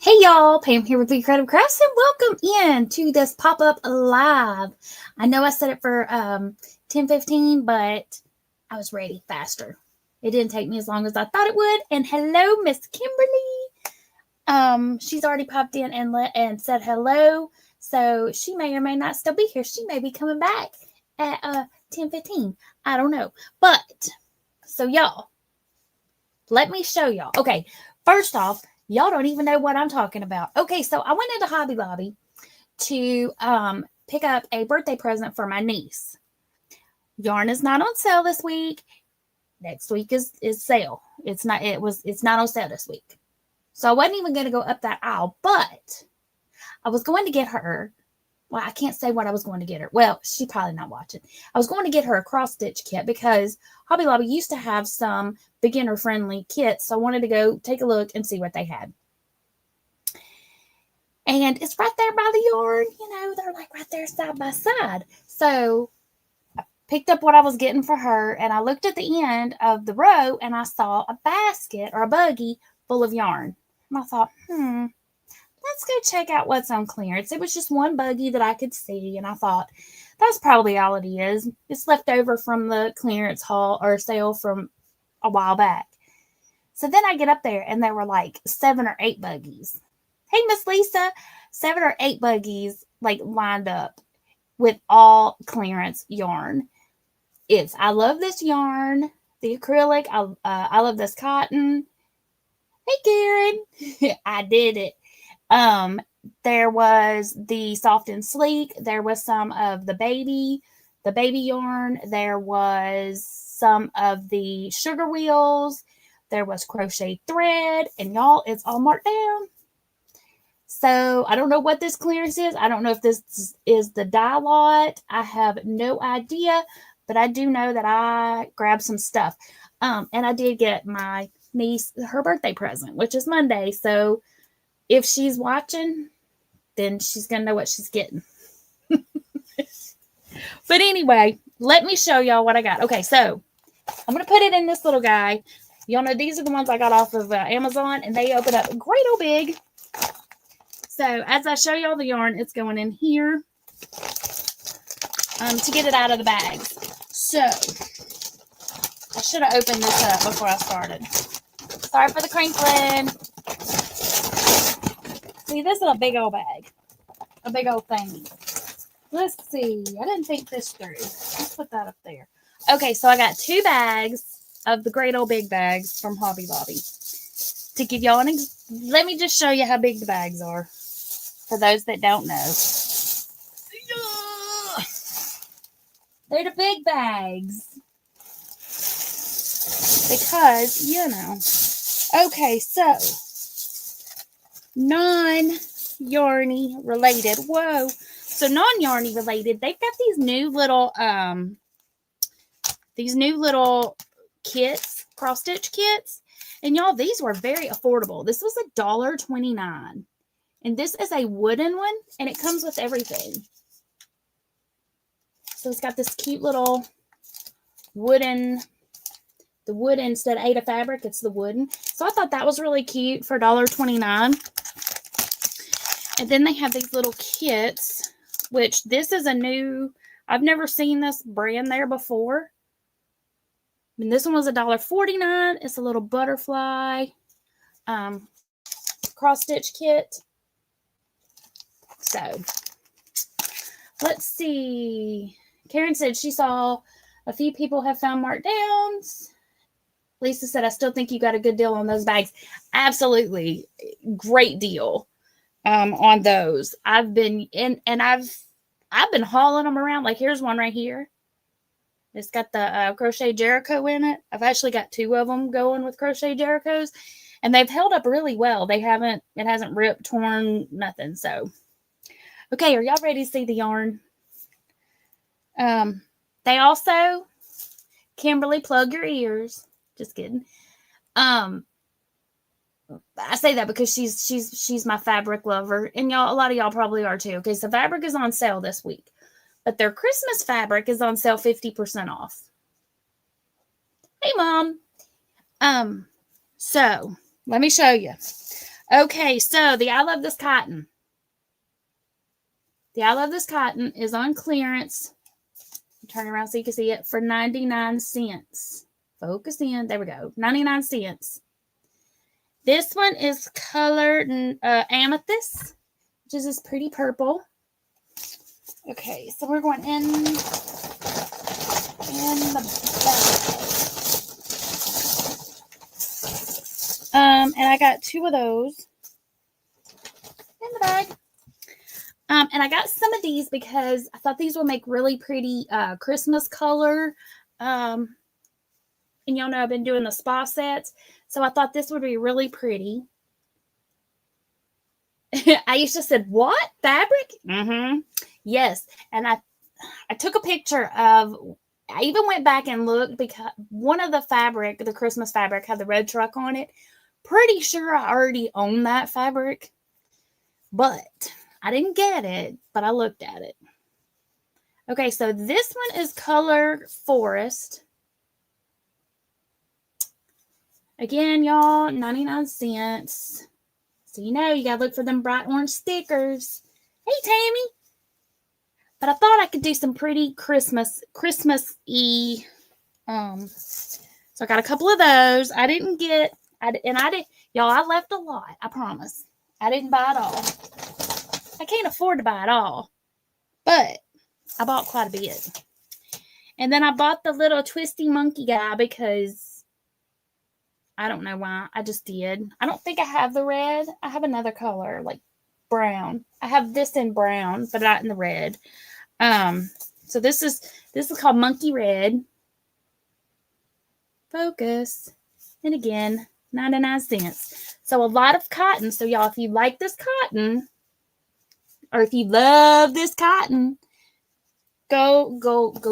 Hey y'all, Pam here with the Creative Crafts and welcome in to this pop-up live. I know I set it for 10:15, but I was ready faster. It didn't take me as long as I thought it would. And hello, Miss Kimberly. She's already popped in and said hello. So she may or may not still be here. She may be coming back at 10:15. I don't know. But so y'all, let me show y'all. Okay, first off, y'all don't even know what I'm talking about. Okay, so I went into Hobby Lobby to pick up a birthday present for my niece. Yarn is not on sale this week. Next week is sale. It's not on sale this week. So I wasn't even going to go up that aisle, but I was going to get her. Well, I can't say what I was going to get her. Well, she's probably not watching. I was going to get her a cross stitch kit because Hobby Lobby used to have some beginner friendly kits. So I wanted to go take a look and see what they had. And it's right there by the yarn. They're like right there side by side. So I picked up what I was getting for her and I looked at the end of the row and I saw a basket or a buggy full of yarn. And I thought, let's go check out what's on clearance. It was just one buggy that I could see. And I thought, that's probably all it is. It's left over from the clearance haul or sale from a while back. So then I get up there and there were like 7 or 8 buggies. Hey, Miss Lisa, 7 or 8 buggies like lined up with all clearance yarn. I love this yarn, the acrylic. I love this cotton. Hey, Karen, I did it. There was the soft and sleek. There was some of the baby yarn. There was some of the sugar wheels. There was crochet thread, and y'all, it's all marked down. So I don't know what this clearance is. I don't know if this is the die lot. I have no idea, but I do know that I grabbed some stuff. And I did get my niece her birthday present, which is Monday. So if she's watching, then she's going to know what she's getting. But anyway, let me show y'all what I got. Okay, so I'm going to put it in this little guy. Y'all know these are the ones I got off of Amazon, and they open up great old big. So as I show y'all the yarn, it's going in here to get it out of the bags. So I should have opened this up before I started. Sorry for the crinkling. See, this is a big old bag. A big old thing. Let's see. I didn't think this through. Let's put that up there. Okay, so I got 2 bags of the great old big bags from Hobby Lobby. To give y'all let me just show you how big the bags are. For those that don't know. They're the big bags. Because, Okay, so non-yarny related. Whoa. So non-yarny related, they've got these new little kits, cross stitch kits. And y'all, these were very affordable. This was $1.29. And this is a wooden one, and it comes with everything. So it's got this cute little wooden, the wood instead of Aida fabric, it's the wooden. So I thought that was really cute for $1.29. And then they have these little kits, which this is I've never seen this brand there before. And this one was $1.49. It's a little butterfly cross stitch kit. So let's see. Karen said she saw a few people have found markdowns. Lisa said, I still think you got a good deal on those bags. Absolutely. Great deal on those. I've been hauling them around. Like here's one right here. It's got the Crochet Jericho in it. I've actually got 2 of them going with Crochet Jerichos. And they've held up really well. It hasn't ripped, torn, nothing. So, okay, are y'all ready to see the yarn? They also, Kimberly, plug your ears. Just kidding. I say that because she's my fabric lover. And y'all, a lot of y'all probably are too. Okay, so fabric is on sale this week. But their Christmas fabric is on sale 50% off. Hey, Mom. So, let me show you. Okay, so the I Love This Cotton. The I Love This Cotton is on clearance. Turn around so you can see it for 99 cents. Focus in. There we go. 99 cents. This one is colored amethyst, which is this pretty purple. Okay, so we're going in the bag. And I got 2 of those in the bag. And I got some of these because I thought these would make really pretty Christmas color. And y'all know I've been doing the spa sets. So I thought this would be really pretty. Aisha said, what? Fabric? Mm-hmm. Yes. And I took a picture of, I even went back and looked because one of the fabric, the Christmas fabric, had the red truck on it. Pretty sure I already own that fabric. But I didn't get it, but I looked at it. Okay, so this one is color forest. Again, y'all, 99 cents. So you know you gotta look for them bright orange stickers. Hey, Tammy. But I thought I could do some pretty Christmas-y. So I got a couple of those. I didn't, y'all, I left a lot, I promise. I didn't buy it all. I can't afford to buy it all, but I bought quite a bit. And then I bought the little twisty monkey guy because I don't know why. I just did. I don't think I have the red. I have another color, like brown. I have this in brown, but not in the red. So this is called Monkey Red. Focus. And again, 99 cents. So a lot of cotton. So y'all, if you like this cotton, or if you love this cotton, go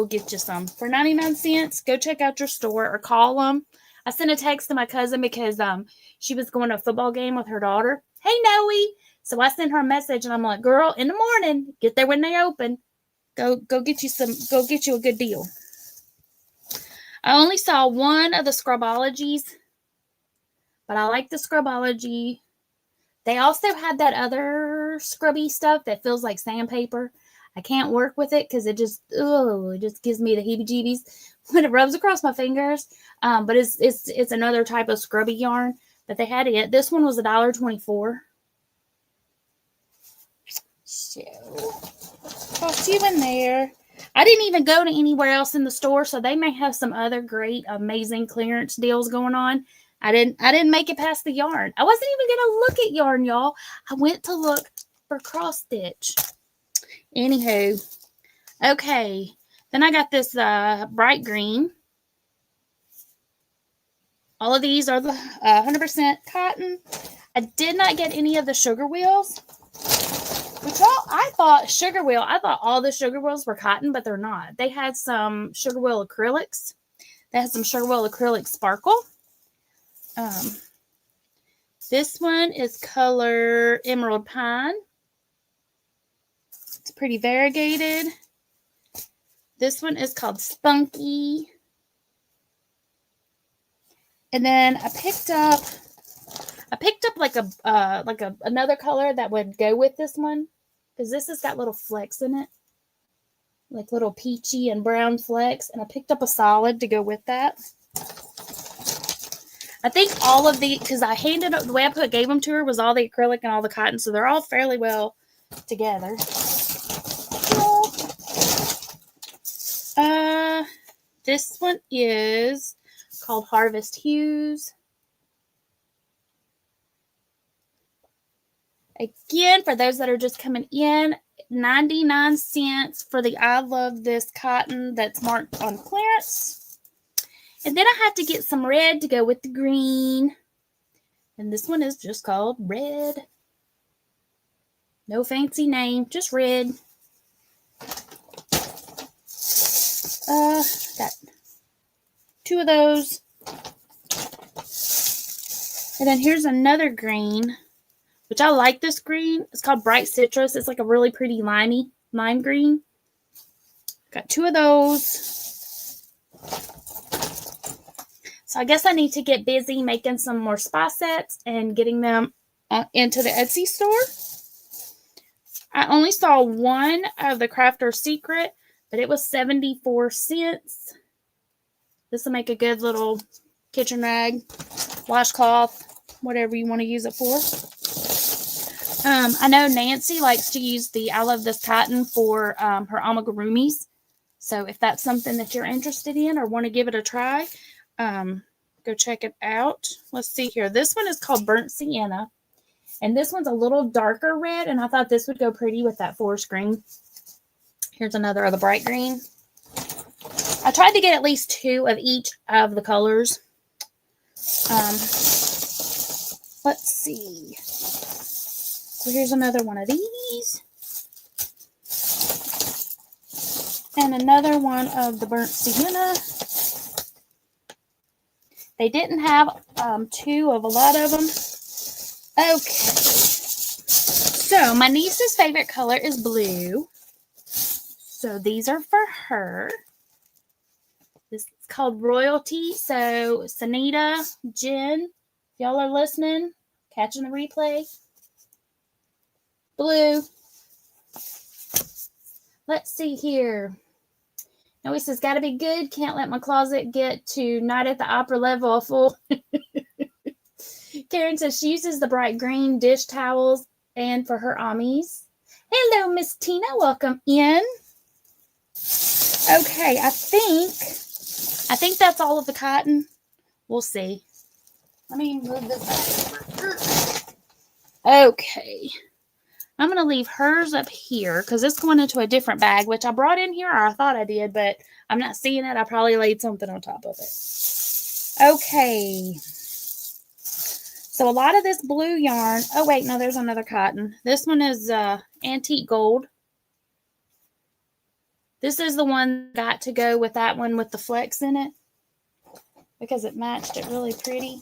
get you some. For 99 cents, go check out your store or call them. I sent a text to my cousin because she was going to a football game with her daughter. Hey, Noe. So I sent her a message and I'm like, girl, in the morning, get there when they open. Go get you a good deal. I only saw one of the Scrubologies, but I like the Scrubology. They also had that other scrubby stuff that feels like sandpaper. I can't work with it because it just gives me the heebie-jeebies when it rubs across my fingers. But it's another type of scrubby yarn. But they had it. This one was $1.24. So, toss you in there. I didn't even go to anywhere else in the store, so they may have some other great, amazing clearance deals going on. I didn't make it past the yarn. I wasn't even gonna look at yarn, y'all. I went to look for cross stitch. Anywho, okay. Then I got this bright green. All of these are the 100% cotton. I did not get any of the sugar wheels. Which I thought all the sugar wheels were cotton, but they're not. They had some sugar wheel acrylics. They had some sugar wheel acrylic sparkle. This one is color Emerald Pine. It's pretty variegated. This one is called Spunky. And then I picked up like another color that would go with this one, because this has got little flecks in it, like little peachy and brown flecks. And I picked up a solid to go with that. I think all of the, because I handed up, the way I gave them to her was all the acrylic and all the cotton, so they're all fairly well together. This one is called Harvest Hues. Again, for those that are just coming in, 99 cents for the I Love This cotton that's marked on clearance. And then I had to get some red to go with the green. And this one is just called Red. No fancy name, just red. Got 2 of those. And then here's another green, which I like this green. It's called Bright Citrus. It's like a really pretty lime green. Got 2 of those. So I guess I need to get busy making some more spa sets and getting them into the Etsy store. I only saw one of the Crafter's Secret, but it was 74 cents. This will make a good little kitchen rag, washcloth, whatever you want to use it for. I know Nancy likes to use the I Love This Cotton for her amigurumis. So if that's something that you're interested in or want to give it a try, go check it out. Let's see here. This one is called Burnt Sienna. And this one's a little darker red, and I thought this would go pretty with that forest green. Here's another of the bright green. I tried to get at least 2 of each of the colors. Let's see. So here's another one of these. And another one of the Burnt Sienna. They didn't have 2 of a lot of them. Okay. So my niece's favorite color is blue. So these are for her. This is called Royalty. So Sanita, Jen, y'all are listening, catching the replay. Blue. Let's see here. Now he says, gotta be good. Can't let my closet get to Night at the Opera level full. Karen says she uses the bright green dish towels and for her amis. Hello, Miss Tina. Welcome in. Okay, I think that's all of the cotton. We'll see. Let me move this back. Okay. I'm going to leave hers up here because it's going into a different bag, which I brought in here, or I thought I did, but I'm not seeing it. I probably laid something on top of it. Okay. So a lot of this blue yarn. Oh, wait, no, there's another cotton. This one is antique gold. This is the one that got to go with that one with the flecks in it because it matched it really pretty.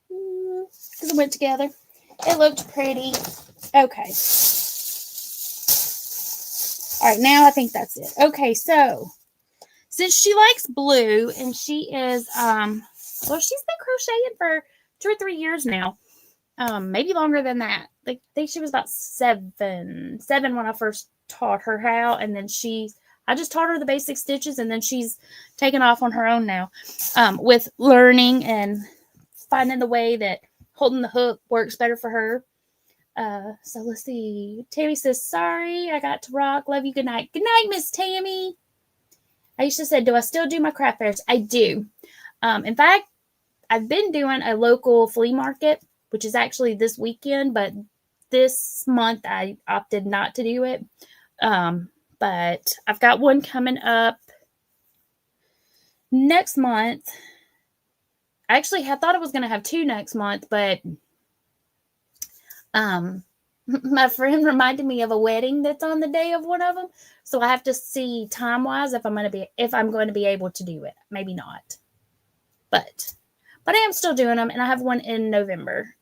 Because it went together. It looked pretty. Okay. All right, now I think that's it. Okay, so since she likes blue and she is, well, she's been crocheting for 2 or 3 years now. Maybe longer than that. I think she was about 7 when I first taught her how, and then I just taught her the basic stitches, and then she's taken off on her own now, with learning and finding the way that holding the hook works better for her. So let's see. Tammy says, sorry, I got to rock. Love you. Good night. Good night, Miss Tammy. Aisha said, do I still do my craft fairs? I do. In fact, I've been doing a local flea market, which is actually this weekend, but this month I opted not to do it. But I've got one coming up next month. Actually, I thought I was going to have 2 next month, but my friend reminded me of a wedding that's on the day of one of them. So I have to see time-wise if I'm going to be able to do it. Maybe not. But I am still doing them, and I have one in November.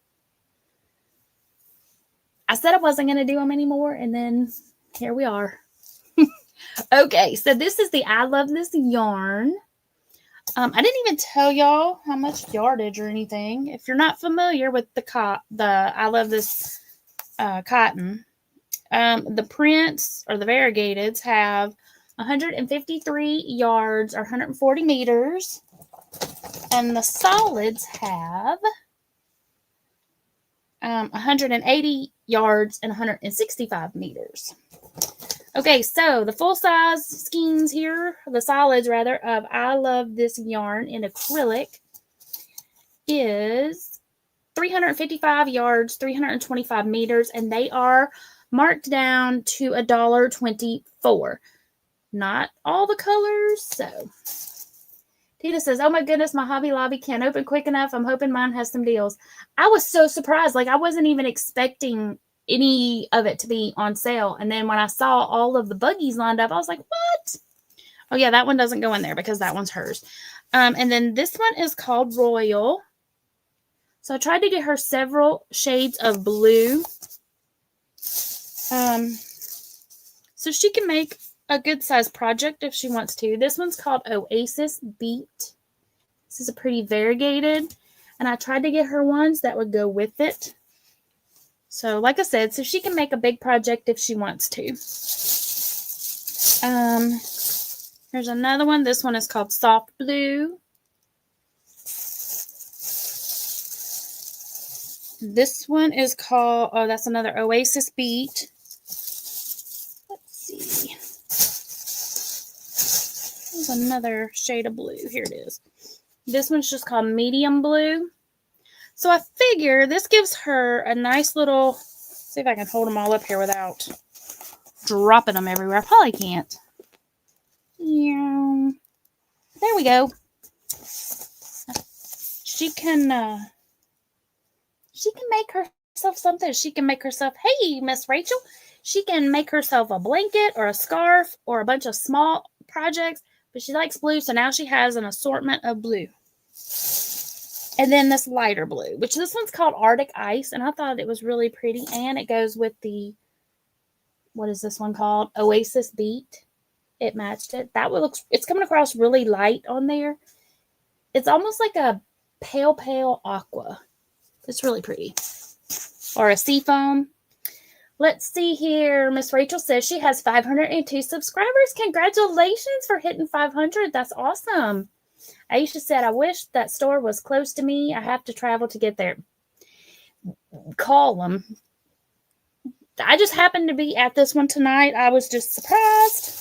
I said I wasn't going to do them anymore, and then here we are. Okay, so this is the I Love This yarn. I didn't even tell y'all how much yardage or anything. If you're not familiar with the I Love This cotton, the prints or the variegateds have 153 yards or 140 meters, and the solids have 180 yards and 165 meters. Okay, so the full-size skeins here, the solids rather, of I Love This yarn in acrylic is 355 yards, 325 meters, and they are marked down to $1.24. Not all the colors, so. Tina says, oh my goodness, my Hobby Lobby can't open quick enough. I'm hoping mine has some deals. I was so surprised. Like, I wasn't even expecting any of it to be on sale. And then when I saw all of the buggies lined up, I was like, what? Oh yeah, that one doesn't go in there because that one's hers. And then this one is called Royal. So I tried to get her several shades of blue. So she can make a good size project if she wants to. This one's called Oasis Beat. This is a pretty variegated. And I tried to get her ones that would go with it. So like I said, so she can make a big project if she wants to. Here's another one. This one is called Soft Blue. This one is called, oh, that's another Oasis Beat. Let's see. There's another shade of blue. Here it is. This one's just called Medium Blue. So I figure this gives her a nice little, see if I can hold them all up here without dropping them everywhere. I probably can't. Yeah. There we go. She can make herself something. She can make herself, hey, Miss Rachel. She can make herself a blanket or a scarf or a bunch of small projects, but she likes blue, so now she has an assortment of blue. And then this lighter blue, which this one's called Arctic Ice, and I thought it was really pretty, and it goes with the, what is this one called? Oasis Beat. It matched it. That one looks, it's coming across really light on there. It's almost like a pale aqua. It's really pretty. Or a seafoam. Let's see here. Miss Rachel says she has 502 subscribers. Congratulations for hitting 500. That's awesome. Aisha said, I wish that store was close to me. I have to travel to get there. Call them. I just happened to be at this one tonight. I was just surprised.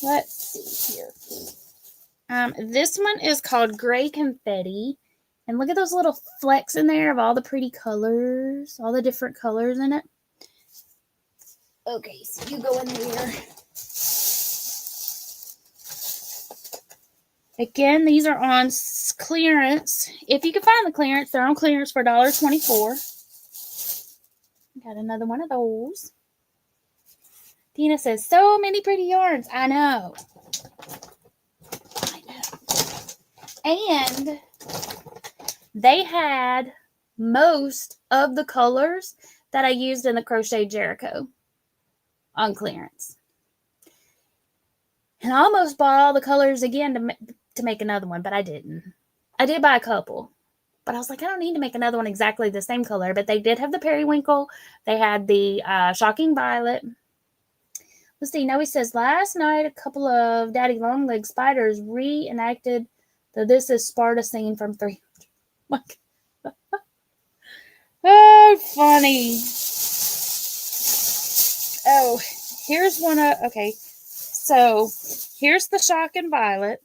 Let's see here. This one is called Gray Confetti. And look at those little flecks in there of all the pretty colors. All the different colors in it. Okay, so you go in there. Again, these are on clearance. If you can find the clearance, they're on clearance for $1.24. Got another one of those. Dina says, so many pretty yarns. I know. And they had most of the colors that I used in the Crochet Jericho on clearance. And I almost bought all the colors again to make another one, but I didn't. I did buy a couple, but I was like, I don't need to make another one exactly the same color. But they did have the periwinkle. They had the shocking violet. Let's see. Noe says, last night a couple of Daddy Longleg spiders reenacted the This Is Sparta scene from 300. Oh, funny. Oh, here's one of, okay. So here's the shocking violet.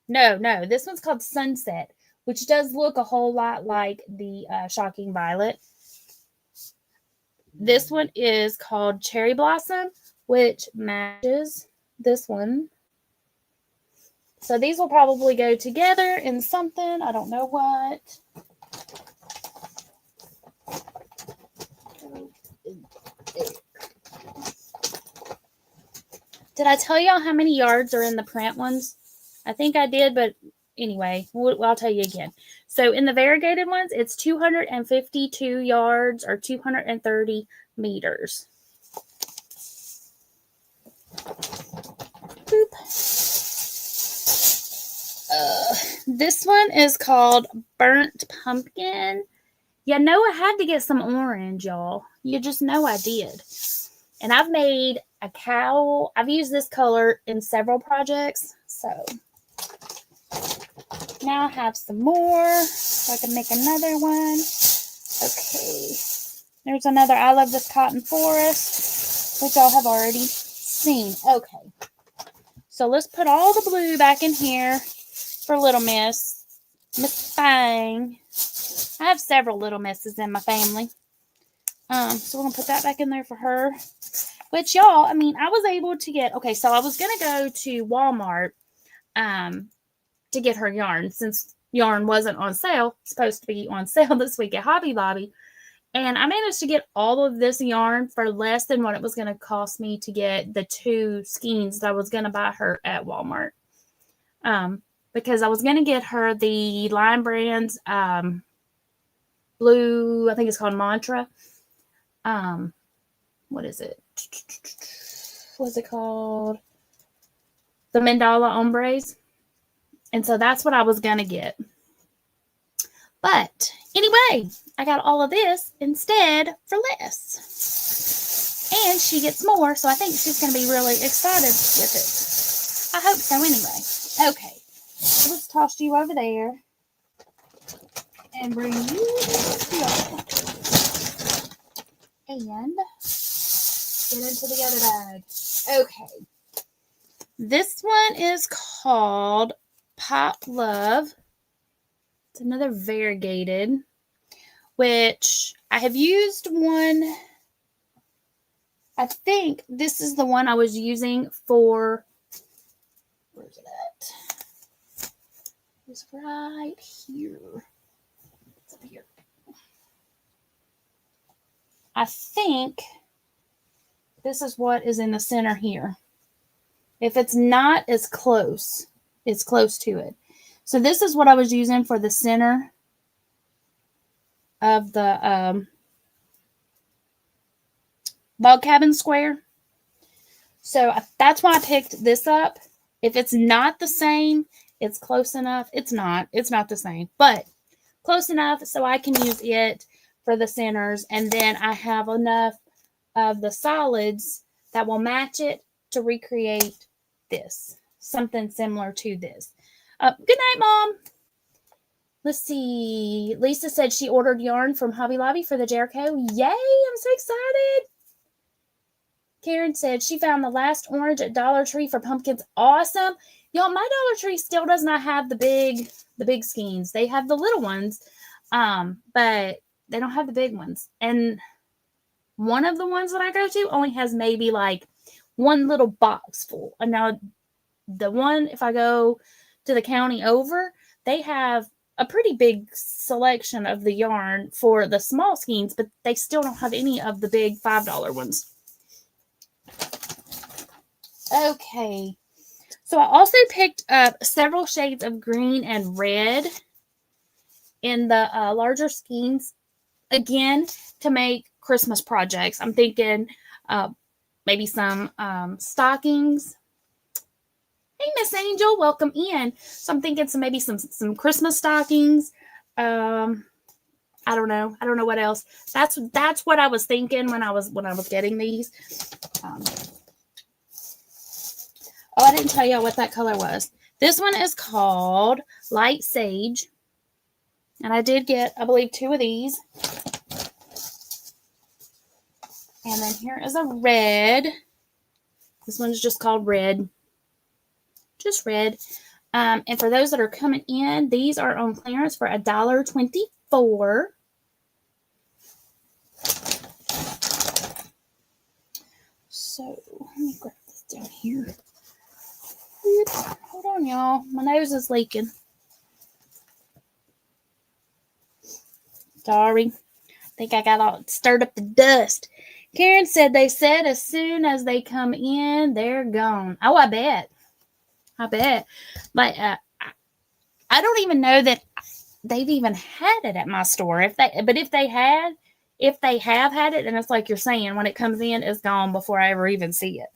No, this one's called Sunset, which does look a whole lot like the shocking violet. This one is called Cherry Blossom, which matches this one. So these will probably go together in something. I don't know what. Did I tell y'all how many yards are in the print ones? I think I did, but anyway, I'll tell you again. So in the variegated ones, it's 252 yards or 230 meters. Boop. This one is called Burnt Pumpkin. You know I had to get some orange, y'all. You just know I did. And I've made a cowl. I've used this color in several projects. So now I have some more so I can make another one. Okay. There's another I Love This Cotton Forest, which y'all have already seen. Okay. So let's put all the blue back in here for Little Miss. Miss Fang. I have several Little Misses in my family. So we're going to put that back in there for her. Which, y'all, I mean, I was able to get... Okay, so I was going to go to Walmart to get her yarn. Since yarn wasn't on sale. It's supposed to be on sale this week at Hobby Lobby. And I managed to get all of this yarn for less than what it was going to cost me to get the 2 skeins that I was going to buy her at Walmart. Because I was going to get her the Line Brands blue, I think it's called Mantra. What is it? What's it called? the mandala ombres. And so that's what I was going to get. But anyway, I got all of this instead for less. And she gets more, so I think she's going to be really excited with it. I hope so anyway. Okay, so let's toss you over there and bring you here. And get into the other bag. Okay. This one is called Pop Love. It's another variegated, which I have used one. I think this is the one I was using for, where's it at? It's right here. It's up here. I think this is what is in the center here. If it's not, it's close. It's close to it. So this is what I was using for the center of the log cabin square. So that's why I picked this up. If it's not the same, it's close enough. It's not the same, but close enough so I can use it for the centers. And then I have enough of the solids that will match it to recreate this. Something similar to this. Good night, Mom. Let's see. Lisa said she ordered yarn from Hobby Lobby for the Jericho. Yay, I'm so excited. Karen said she found the last orange at Dollar Tree for pumpkins. Awesome. Y'all, my Dollar Tree still does not have the big skeins. They have the little ones, but they don't have the big ones. And one of the ones that I go to only has maybe like one little box full. And now the one, if I go to the county over, they have a pretty big selection of the yarn for the small skeins, but they still don't have any of the big $5 ones. Okay. So I also picked up several shades of green and red in the larger skeins, again, to make Christmas projects. I'm thinking maybe some stockings. Hey, Miss Angel, welcome in. So I'm thinking maybe some Christmas stockings. I don't know what else. That's what I was thinking when I was getting these. Oh, I didn't tell y'all what that color was. This one is called Light Sage. And I did get, I believe, 2 of these. And then here is a red. This one's just called Red. Just red. And for those that are coming in, these are on clearance for $1.24. So, let me grab this down here. Hold on, y'all. My nose is leaking. Sorry. I think I got all stirred up the dust. Karen said they said as soon as they come in, they're gone. Oh, I bet. But I don't even know that they've even had it at my store. If they have had it, and it's like you're saying, when it comes in, it's gone before I ever even see it.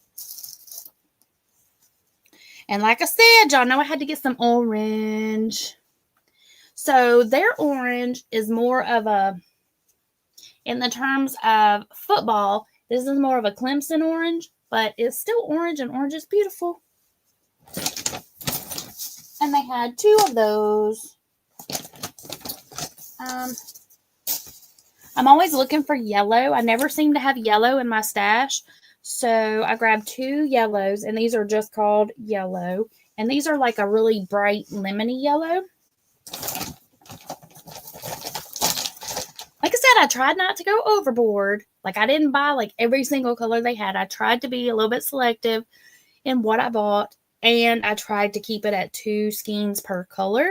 And like I said, y'all know I had to get some orange. So their orange is more of a, in the terms of football, this is more of a Clemson orange, but it's still orange, and orange is beautiful. And they had 2 of those. I'm always looking for yellow. I never seem to have yellow in my stash. So I grabbed 2 yellows, and these are just called yellow. And these are like a really bright lemony yellow. Like I said, I tried not to go overboard. Like, I didn't buy like every single color they had. I tried to be a little bit selective in what I bought. And I tried to keep it at 2 skeins per color.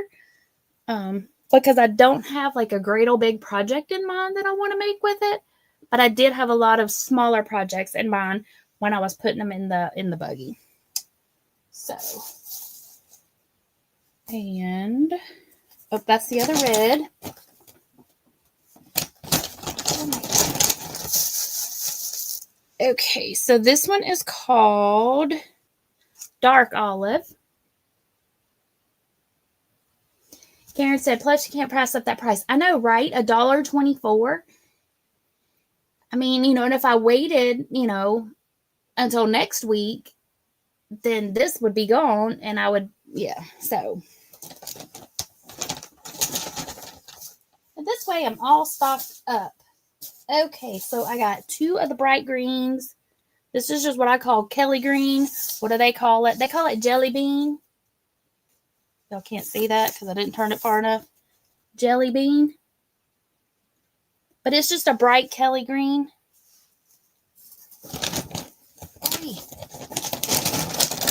Because I don't have like a great old big project in mind that I want to make with it. But I did have a lot of smaller projects in mind when I was putting them in the buggy. So, and oh, that's the other red. Okay, so this one is called dark olive. Karen said, plus you can't pass up that price. I know, right? $1.24. I mean, and if I waited, until next week, then this would be gone and I would, so. And this way I'm all stocked up. Okay, so I got 2 of the bright greens. This is just what I call Kelly green. What do they call it? They call it jelly bean. Y'all can't see that because I didn't turn it far enough. Jelly bean. But it's just a bright Kelly green.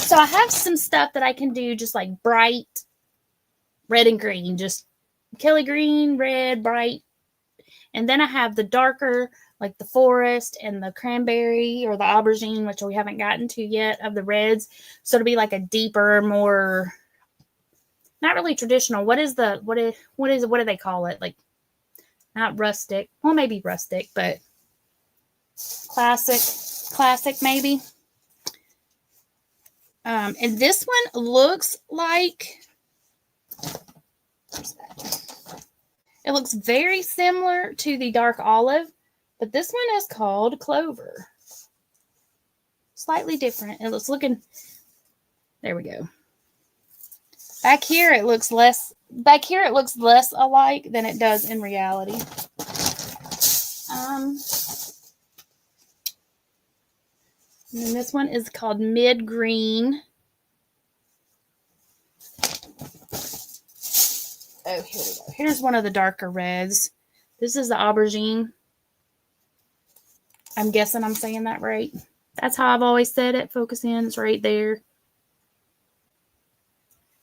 So I have some stuff that I can do just like bright red and green. Just Kelly green, red, bright. And then I have the darker, like the forest and the cranberry or the aubergine, which we haven't gotten to yet, of the reds. So it'll be like a deeper, more, not really traditional. What do they call it? Like, not rustic. Well, maybe rustic, but classic maybe. And this one looks like, it looks very similar to the dark olive, but this one is called clover. Slightly different. It looks there we go. Back here it looks less alike than it does in reality. And then this one is called mid green. Oh, here we go. Here's one of the darker reds. This is the aubergine. I'm guessing I'm saying that right. That's how I've always said it. Focus in. It's right there.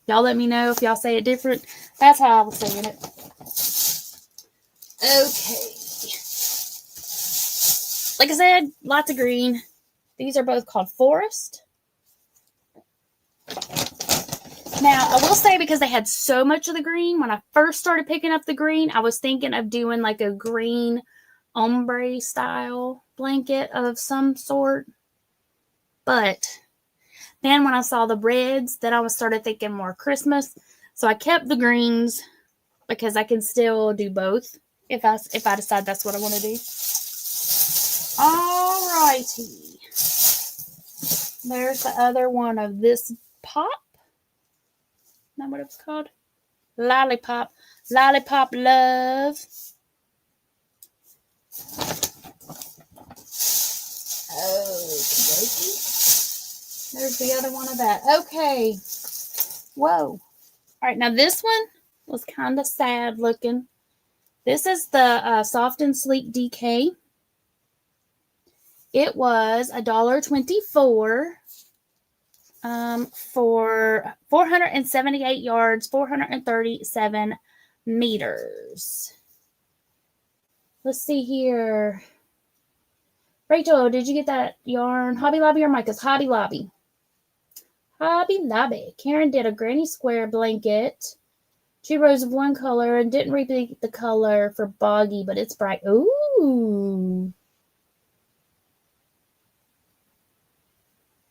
Y'all let me know if y'all say it different. That's how I was saying it. Okay. Like I said, lots of green. These are both called Forest. Now, I will say, because they had so much of the green, when I first started picking up the green, I was thinking of doing like a green ombre style blanket of some sort. But then when I saw the reds, then I started thinking more Christmas. So I kept the greens because I can still do both if I decide that's what I want to do. All righty. There's the other one of this pop. Not what it's called. Lollipop love. Okay. There's the other one of that. Okay. Whoa. All right. Now this one was kind of sad looking. This is the Soft and Sleek DK. It was $1.24. For 478 yards, 437 meters. Let's see here. Rachel, did you get that yarn? Hobby Lobby or Micah's? Hobby Lobby. Hobby Lobby. Karen did a granny square blanket. 2 rows of one color and didn't repeat the color for Boggy, but it's bright. Ooh.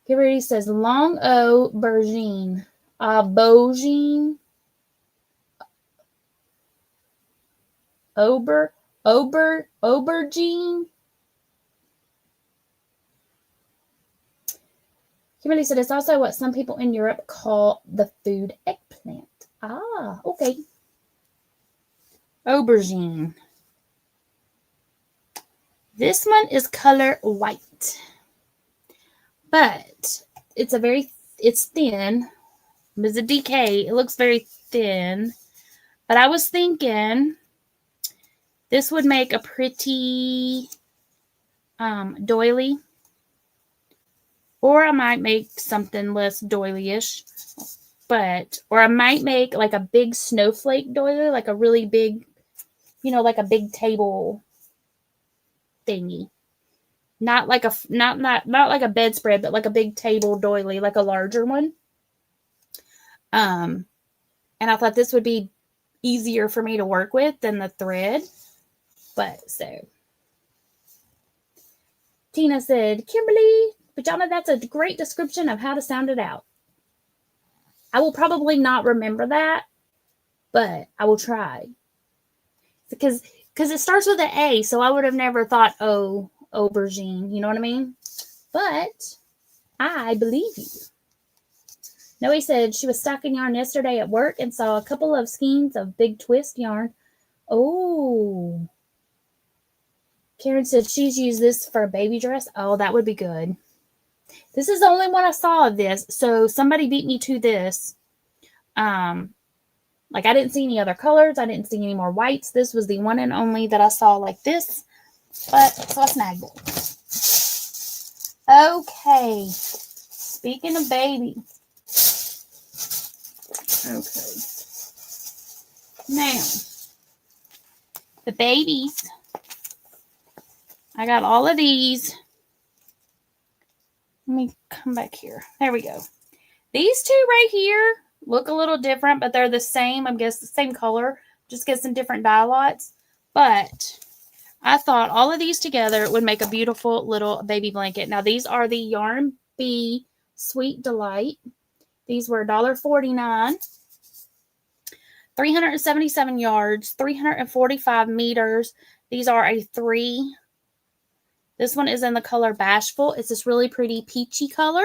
Kimberly says long aubergine. Aubergine. Aubergine. Kimberly said it's also what some people in Europe call the food eggplant. Ah, okay. Aubergine. This one is color white. But it's thin. It's a DK. It looks very thin. But I was thinking this would make a pretty doily. Or I might make something less doily-ish. Or I might make like a big snowflake doily, like a really big, like a big table thingy. Not like a bedspread, but like a big table doily, like a larger one. And I thought this would be easier for me to work with than the thread. But so Tina said, Kimberly, Pajama, that's a great description of how to sound it out. I will probably not remember that, but I will try. Because it starts with an A, so I would have never thought, oh, aubergine. You know what I mean? But I believe you. Noe said she was stocking yarn yesterday at work and saw a couple of skeins of big twist yarn. Oh. Karen said she's used this for a baby dress. Oh, that would be good. This is the only one I saw of this, so somebody beat me to this. Like, I didn't see any other colors. I didn't see any more whites. This was the one and only that I saw like this. But, so I snagged it. Okay. Speaking of baby. Okay. Now, the babies. I got all of these. Let me come back here. There we go. These two right here look a little different, but they're the same. I guess the same color. Just get some different dye lots. But I thought all of these together would make a beautiful little baby blanket. Now, these are the Yarn Bee Sweet Delight. These were $1.49. 377 yards, 345 meters. These are a 3. This one is in the color Bashful. It's this really pretty peachy color.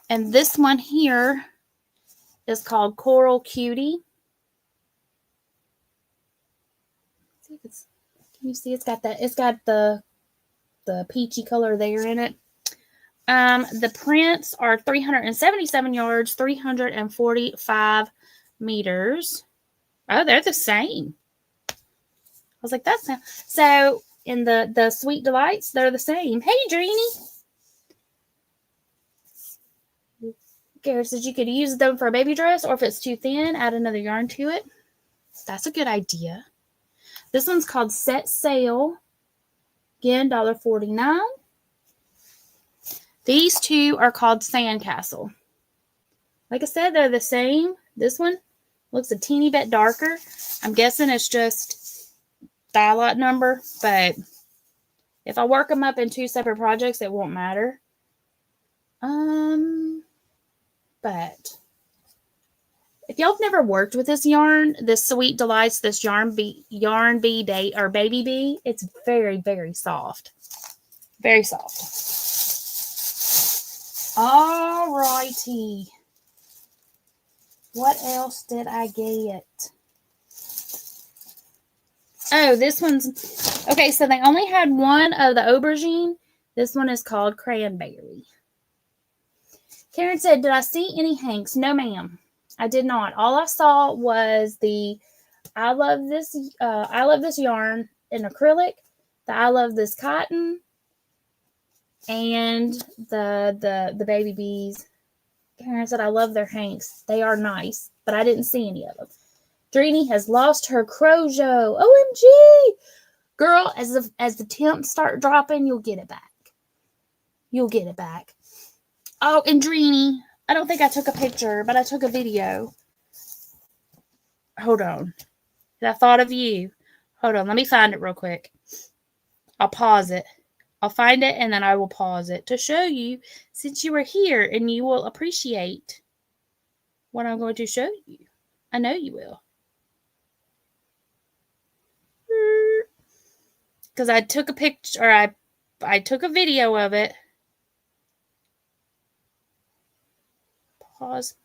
And this one here is called Coral Cutie. See if it's, can you see it's got that? It's got the peachy color there in it. The prints are 377 yards, 345 meters. Oh, they're the same. I was like, that's not. So in the Sweet Delights, they're the same. Hey, Dreeny. Gary says you could use them for a baby dress, or if it's too thin, add another yarn to it. That's a good idea. This one's called Set Sail. Again, $1.49. These two are called Sandcastle. Like I said, they're the same. This one looks a teeny bit darker. I'm guessing it's just dye lot number, but if I work them up in 2 separate projects, it won't matter. But if y'all have never worked with this yarn, this Sweet Delights, this Yarn Bee Day or Baby Bee, it's very, very soft. Very soft. All righty. What else did I get? Oh, this one's... Okay, so they only had one of the aubergine. This one is called Cranberry. Karen said, did I see any hanks? No, ma'am. I did not. All I saw was the I love this yarn in acrylic, the I love this cotton, and the baby bees. Karen said, I love their hanks. They are nice, but I didn't see any of them. Dreeny has lost her Crojo. OMG! Girl, as the temps start dropping, you'll get it back. You'll get it back. Oh, and Dreeny, I don't think I took a picture, but I took a video. Hold on. I thought of you. Hold on, let me find it real quick. I'll pause it. I'll find it, and then I will pause it to show you, since you are here, and you will appreciate what I'm going to show you. I know you will. Because I took a picture, or I took a video of it. Pause.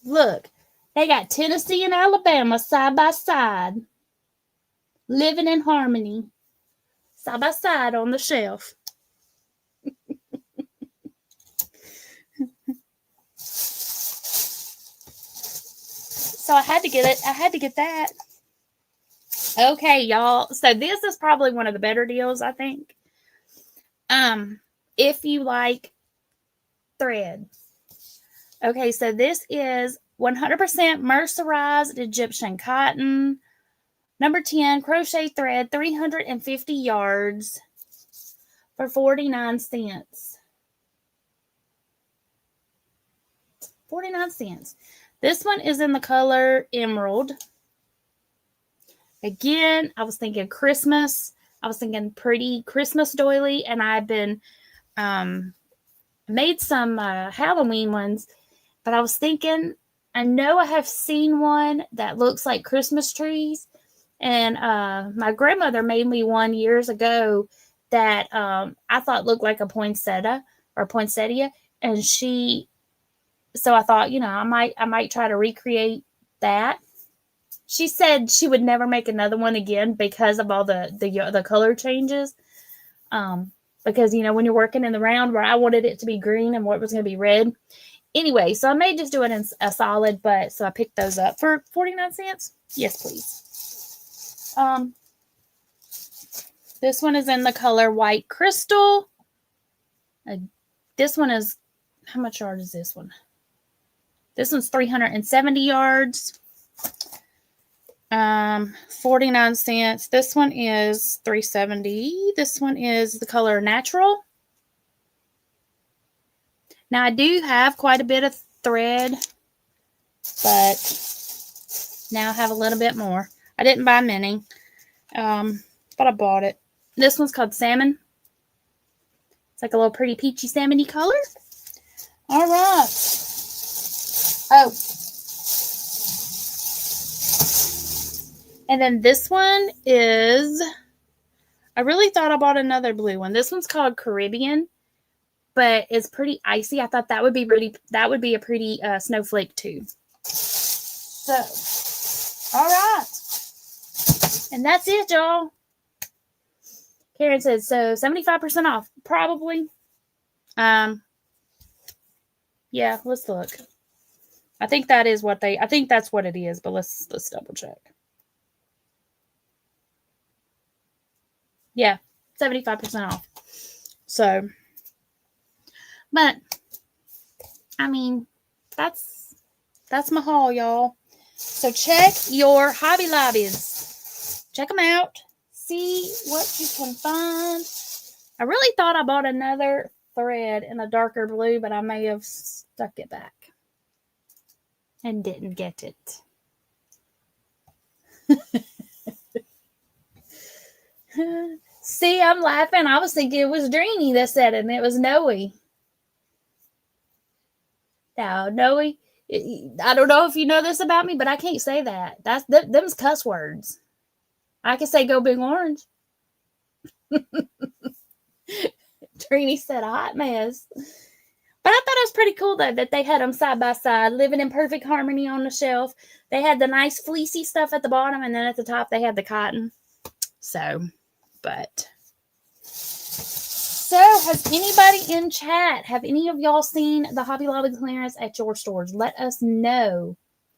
Look, they got Tennessee and Alabama side by side, living in harmony, side by side on the shelf. So I had to get it. I had to get that. Okay, y'all. So this is probably one of the better deals, I think. If you like thread. Okay, so this is 100% mercerized Egyptian cotton. Number 10, crochet thread, 350 yards for 49 cents. 49 cents. This one is in the color Emerald. Again, I was thinking Christmas. I was thinking pretty Christmas doily, and I've been made some Halloween ones. But I was thinking, I know I have seen one that looks like Christmas trees. And my grandmother made me one years ago that I thought looked like a poinsettia or poinsettia. And so I thought, I might try to recreate that. She said she would never make another one again because of all the color changes. Because, when you're working in the round where I wanted it to be green and what was going to be red. Anyway, so I may just do it in a solid, but so I picked those up for 49 cents. Yes, please. This one is in the color white crystal. This one is, how much yard is this one? This one's 370 yards. 49 cents. This one is 370. This one is the color natural. Now I do have quite a bit of thread, but now I have a little bit more. I didn't buy many, but I bought it. This one's called Salmon. It's like a little pretty peachy salmon-y color. All right. Oh. And then this one is, I really thought I bought another blue one. This one's called Caribbean, but it's pretty icy. I thought that would be a pretty snowflake too. So, all right. And that's it, y'all. Karen says, so 75% off. Probably. Yeah, let's look. I think that's what it is, but let's double check. Yeah, 75% off. So, but I mean, that's my haul, y'all. So check your Hobby Lobbies. Check them out. See what you can find. I really thought I bought another thread in a darker blue, but I may have stuck it back and didn't get it. See, I'm laughing. I was thinking it was Dreeny that said it, and it was Noe. Now, Noe, I don't know if you know this about me, but I can't say that. Them's cuss words. I can say go big orange. Dreeny said a hot mess. But I thought it was pretty cool, though, that they had them side by side, living in perfect harmony on the shelf. They had the nice fleecy stuff at the bottom, and then at the top they had the cotton. So, has anybody in chat, have any of y'all seen the Hobby Lobby clearance at your stores? Let us know.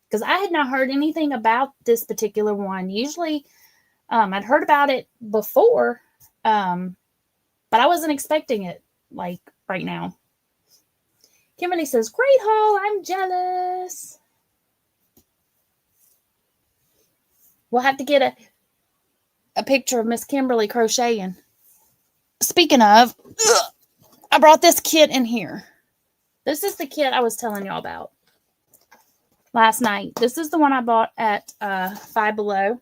Because I had not heard anything about this particular one. Usually, I'd heard about it before, but I wasn't expecting it, like, right now. Kimberly says, great haul, I'm jealous. We'll have to get a picture of Miss Kimberly crocheting. Speaking of, I brought this kit in here. This is the kit I was telling y'all about last night. This is the one I bought at Five Below.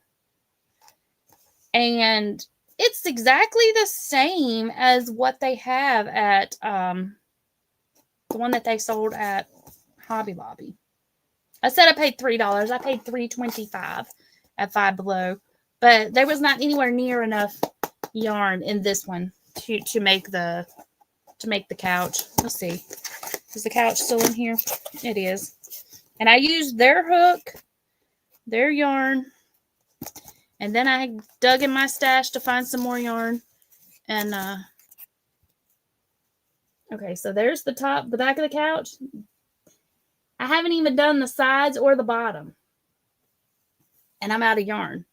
And it's exactly the same as what they have at the one that they sold at Hobby Lobby. I said I paid $3. I paid $3.25 at Five Below. But there was not anywhere near enough yarn in this one to make the couch. Let's see. Is the couch still in here? It is. And I used their hook, their yarn, and then I dug in my stash to find some more yarn. And okay, so there's the back of the couch. I haven't even done the sides or the bottom. And I'm out of yarn.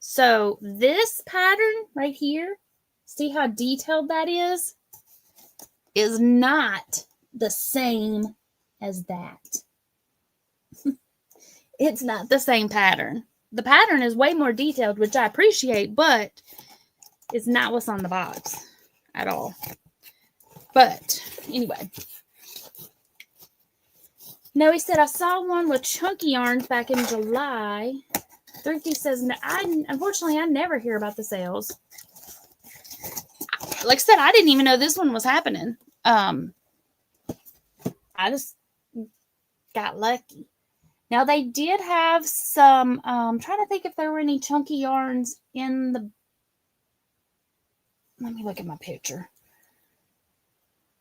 So this pattern right here, see how detailed that is not the same as that. It's not the same pattern. The pattern is way more detailed, which I appreciate, but it's not what's on the box at all. But anyway. No, he said, I saw one with chunky yarns back in July. Thrifty says, unfortunately, I never hear about the sales. Like I said, I didn't even know this one was happening. I I just got lucky. Now they did have some, trying to think if there were any chunky yarns in the, let me look at my picture.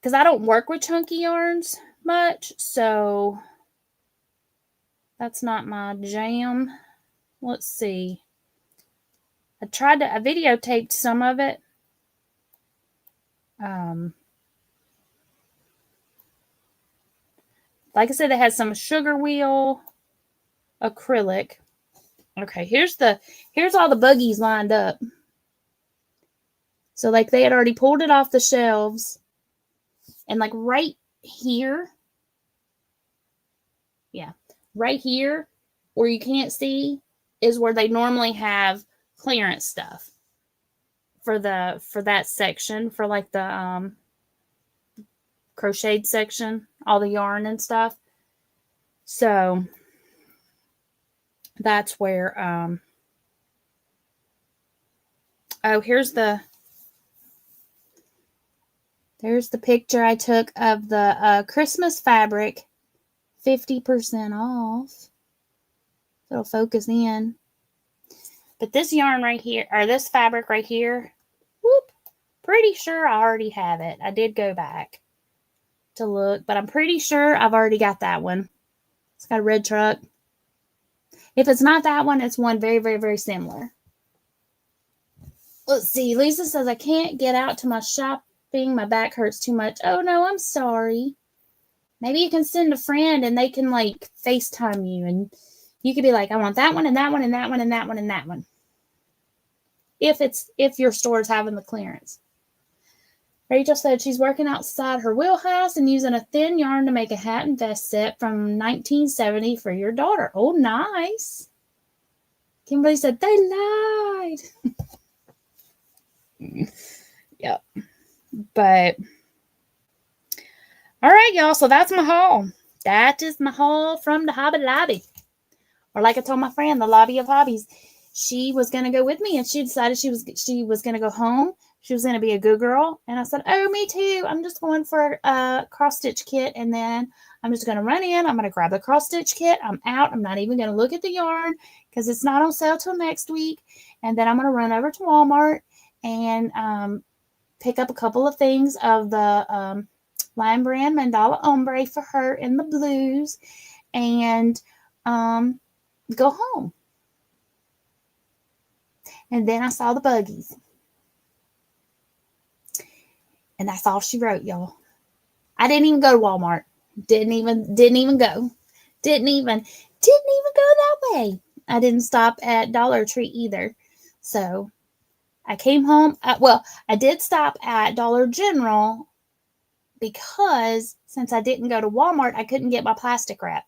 Because I don't work with chunky yarns much, so that's not my jam. Let's see. I videotaped some of it. Like I said, they had some sugar wheel acrylic. Okay, here's all the buggies lined up. So like they had already pulled it off the shelves. And like right here, yeah, right here where you can't see is where they normally have clearance stuff for that section, for like the crocheted section, all the yarn and stuff. So that's where oh, there's the picture I took of the Christmas fabric, 50% off. It'll focus in. But this yarn right here, or this fabric right here, whoop, pretty sure I already have it. I did go back to look, but I'm pretty sure I've already got that one. It's got a red truck. If it's not that one, it's one very, very, very similar. Let's see. Lisa says, I can't get out to my shopping. My back hurts too much. Oh, no, I'm sorry. Maybe you can send a friend and they can, like, FaceTime you. And you could be like, I want that one and that one and that one and that one and that one. If your store is having the clearance. Rachel said she's working outside her wheelhouse and using a thin yarn to make a hat and vest set from 1970 for your daughter. Oh, nice. Kimberly said, they lied. Yep. But, all right, y'all. So that's my haul. That is my haul from the Hobby Lobby. Or like I told my friend, the Lobby of Hobbies. She was going to go with me, and she decided she was going to go home. She was going to be a good girl. And I said, oh, me too. I'm just going for a cross-stitch kit, and then I'm just going to run in. I'm going to grab the cross-stitch kit. I'm out. I'm not even going to look at the yarn because it's not on sale till next week. And then I'm going to run over to Walmart and pick up a couple of things of the Lion Brand Mandala Ombre for her in the blues and go home. And then I saw the buggies. And that's all she wrote, y'all. I didn't even go to Walmart. Didn't even go. Didn't even go that way. I didn't stop at Dollar Tree either. So I came home. I did stop at Dollar General because since I didn't go to Walmart, I couldn't get my plastic wrap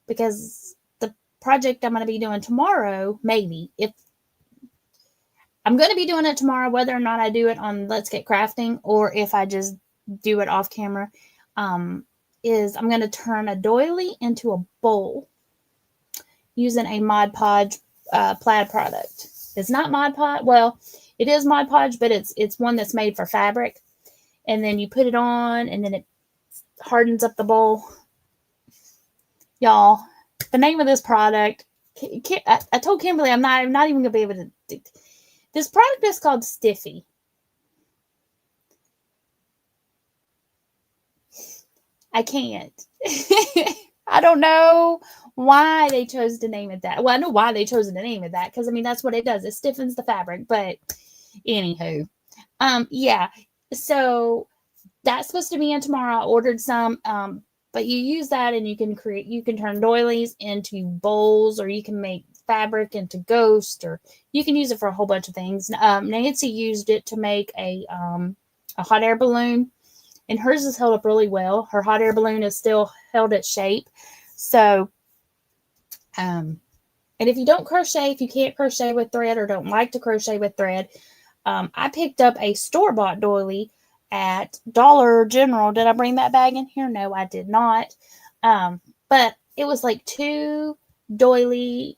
because the project I'm going to be doing tomorrow, maybe, if I'm going to be doing it tomorrow, whether or not I do it on Let's Get Crafting or if I just do it off camera, is I'm going to turn a doily into a bowl using a Mod Podge plaid product. It's not Mod Podge. Well, it is Mod Podge, but it's one that's made for fabric. And then you put it on, and then it hardens up the bowl. Y'all, the name of this product, I told Kimberly I'm not even going to be able to. This product is called Stiffy. I can't. I don't know why they chose to name it that. Well, I know why they chose to name it that because, I mean, that's what it does. It stiffens the fabric. But anywho, yeah. So that's supposed to be in tomorrow. I ordered some, but you use that and you can turn doilies into bowls, or you can make fabric into ghost, or you can use it for a whole bunch of things. Nancy used it to make a hot air balloon, and hers has held up really well. Her hot air balloon is still held its shape. So, and if you don't crochet, if you can't crochet with thread or don't like to crochet with thread, I picked up a store-bought doily at Dollar General. Did I bring that bag in here? No, I did not. But it was like 2 doily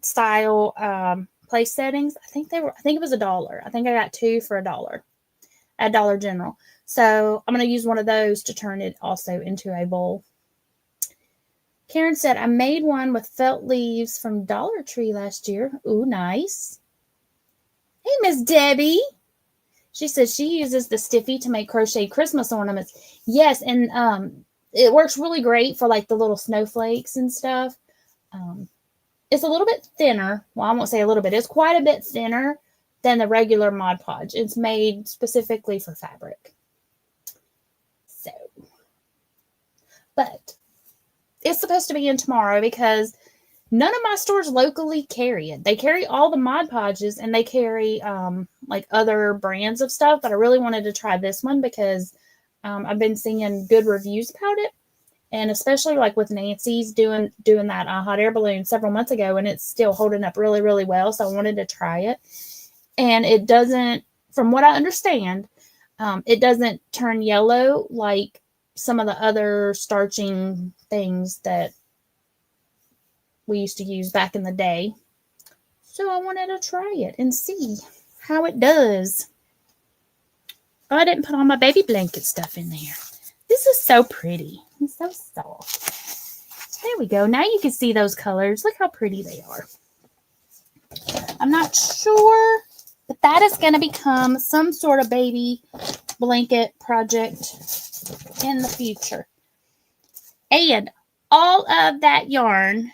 style place settings. I think it was $1. I think I got 2 for $1 at Dollar General. So I'm going to use one of those to turn it also into a bowl. Karen said, I made one with felt leaves from Dollar Tree last year. Ooh, nice. Hey, Miss Debbie. She says she uses the Stiffy to make crochet Christmas ornaments. Yes, and it works really great for like the little snowflakes and stuff. It's a little bit thinner. Well, I won't say a little bit. It's quite a bit thinner than the regular Mod Podge. It's made specifically for fabric. So, but it's supposed to be in tomorrow because none of my stores locally carry it. They carry all the Mod Podges and they carry like other brands of stuff. But I really wanted to try this one because I've been seeing good reviews about it. And especially like with Nancy's doing that hot air balloon several months ago, and it's still holding up really, really well. So I wanted to try it. And it doesn't, from what I understand, it doesn't turn yellow like some of the other starching things that we used to use back in the day. So I wanted to try it and see how it does. Oh, I didn't put all my baby blanket stuff in there. This is so pretty. It's so soft. There we go. Now you can see those colors. Look how pretty they are. I'm not sure, but that is going to become some sort of baby blanket project in the future. And all of that yarn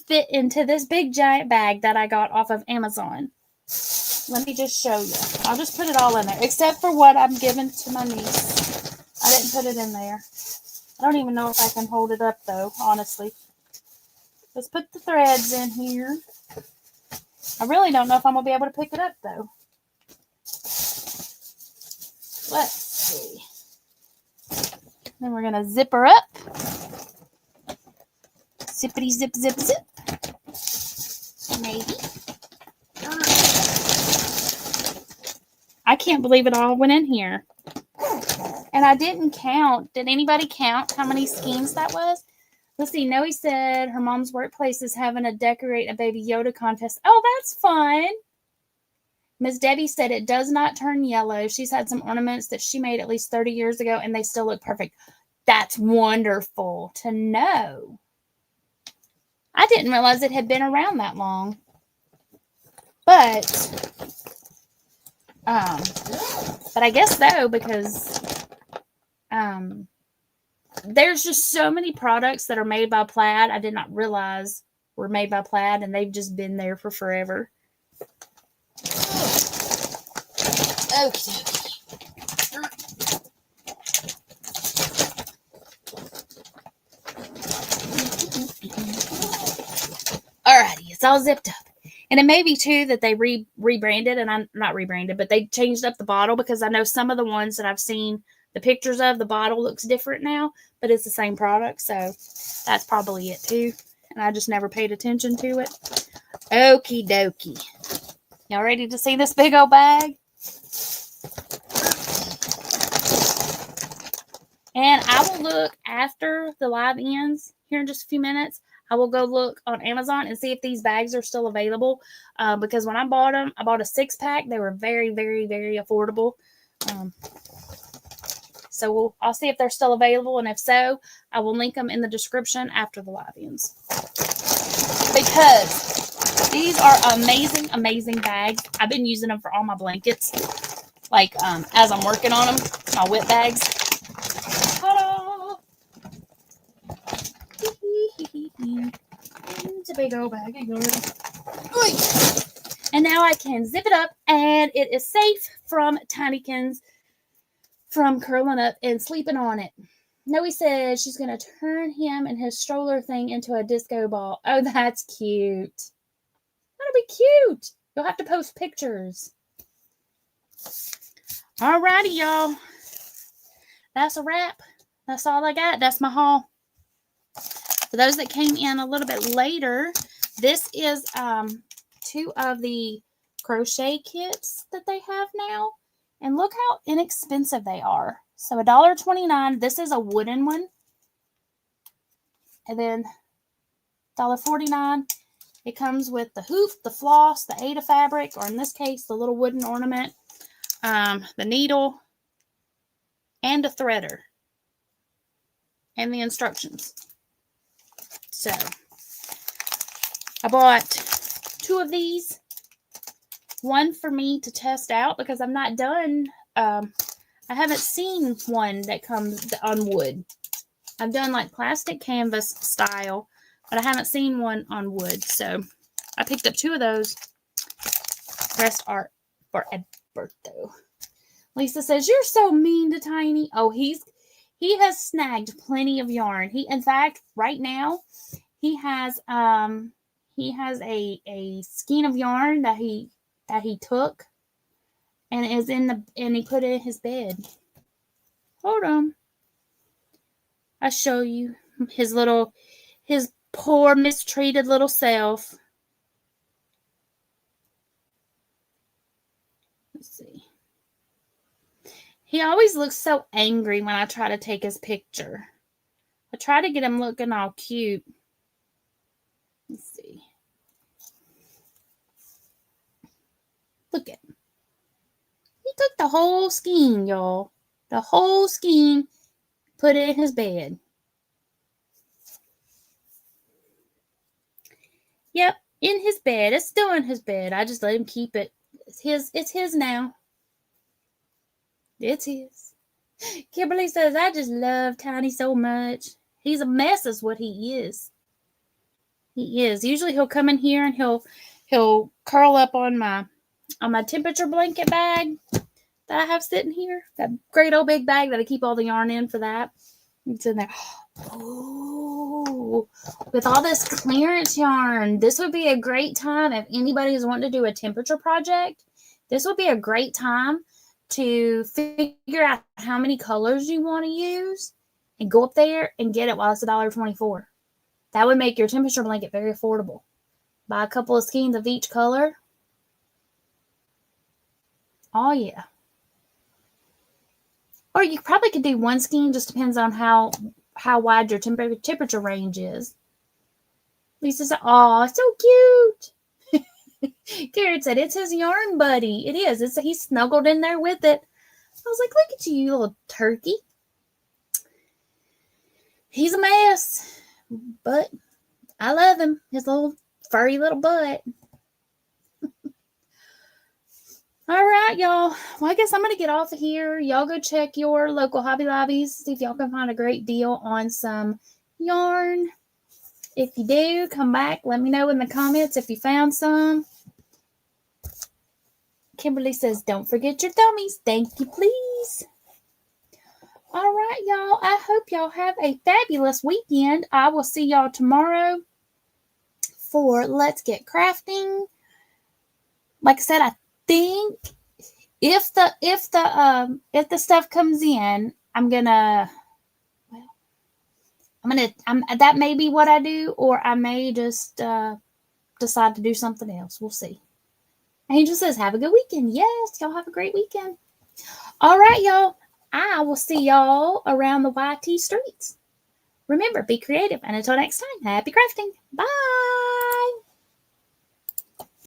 fit into this big giant bag that I got off of Amazon. Let me just show you. I'll just put it all in there, except for what I'm giving to my niece. I didn't put it in there. I don't even know if I can hold it up, though, honestly. Let's put the threads in here. I really don't know if I'm going to be able to pick it up, though. Let's see. Then we're going to zip her up. Zippity zip, zip, zip. Maybe. I can't believe it all went in here. And I didn't count. Did anybody count how many skeins that was? Let's see. Noe said her mom's workplace is having a decorate a baby Yoda contest. Oh, that's fun. Miss Debbie said it does not turn yellow. She's had some ornaments that she made at least 30 years ago, and they still look perfect. That's wonderful to know. I didn't realize it had been around that long. But I guess so, because there's just so many products that are made by Plaid I did not realize were made by Plaid, and they've just been there for forever. Okay. Alrighty, it's all zipped up. And it may be, too, that they rebranded, and I'm not rebranded, but they changed up the bottle, because I know some of the ones that I've seen the pictures of, the bottle looks different now, but it's the same product, so that's probably it, too. And I just never paid attention to it. Okie dokie. Y'all ready to see this big old bag? And I will look after the live ends here in just a few minutes. I will go look on Amazon and see if these bags are still available. Because when I bought them, I bought a 6-pack. They were very, very, very affordable. So I'll see if they're still available. And if so, I will link them in the description after the live ends. Because these are amazing, amazing bags. I've been using them for all my blankets. Like as I'm working on them, my whip bags. Ta-da! It's a big old bag of yarn. And now I can zip it up, and it is safe from Tinykins from curling up and sleeping on it. Noe says she's going to turn him and his stroller thing into a disco ball. Oh, that's cute. That'll be cute. You'll have to post pictures. Alrighty, y'all. That's a wrap. That's all I got. That's my haul. For those that came in a little bit later, this is 2 of the crochet kits that they have now. And look how inexpensive they are. So $1.29. This is a wooden one. And then $1.49. It comes with the hoop, the floss, the Aida fabric, or in this case, the little wooden ornament, the needle, and a threader and the instructions. So I bought 2 of these. One for me to test out because I'm not done. I haven't seen one that comes on wood. I've done like plastic canvas style, but I haven't seen one on wood. So I picked up 2 of those. The rest are for Alberto. Lisa says, "You're so mean to Tiny." Oh, he has snagged plenty of yarn. In fact, right now, he has a skein of yarn that he took and he put it in his bed. Hold on. I'll show you his poor mistreated little self. Let's see. He always looks so angry when I try to take his picture. I try to get him looking all cute. Let's see. Look at him. He took the whole skein, y'all. The whole skein, put it in his bed. Yep, in his bed. It's still in his bed. I just let him keep it. It's his now. It's his. Kimberly says, "I just love Tiny so much. He's a mess is what he is." He is. Usually he'll come in here and he'll curl up on my temperature blanket bag that I have sitting here. That great old big bag that I keep all the yarn in for that. It's in there. Oh, with all this clearance yarn, this would be a great time if anybody is wanting to do a temperature project. This would be a great time to figure out how many colors you want to use and go up there and get it while it's $1.24. That would make your temperature blanket very affordable. Buy a couple of skeins of each color. Oh, yeah. Or you probably could do 1 skein, just depends on how wide your temperature range is. Lisa said, "Aw, so cute." Garrett said, "It's his yarn buddy." It is. He's snuggled in there with it. I was like, "Look at you little turkey." He's a mess, but I love him. His little furry little butt. All right, y'all. Well, I guess I'm going to get off of here. Y'all go check your local Hobby Lobbies. See if y'all can find a great deal on some yarn. If you do, come back. Let me know in the comments if you found some. Kimberly says, "Don't forget your thummies. Thank you, please." All right, y'all. I hope y'all have a fabulous weekend. I will see y'all tomorrow for Let's Get Crafting. Like I said, I think if the stuff comes in, that may be what I do, or I may just decide to do something else. We'll see. Angel says, "Have a good weekend." Yes, y'all have a great weekend. All right, y'all. I will see y'all around the YT streets. Remember, be creative, and until next time, happy crafting. Bye.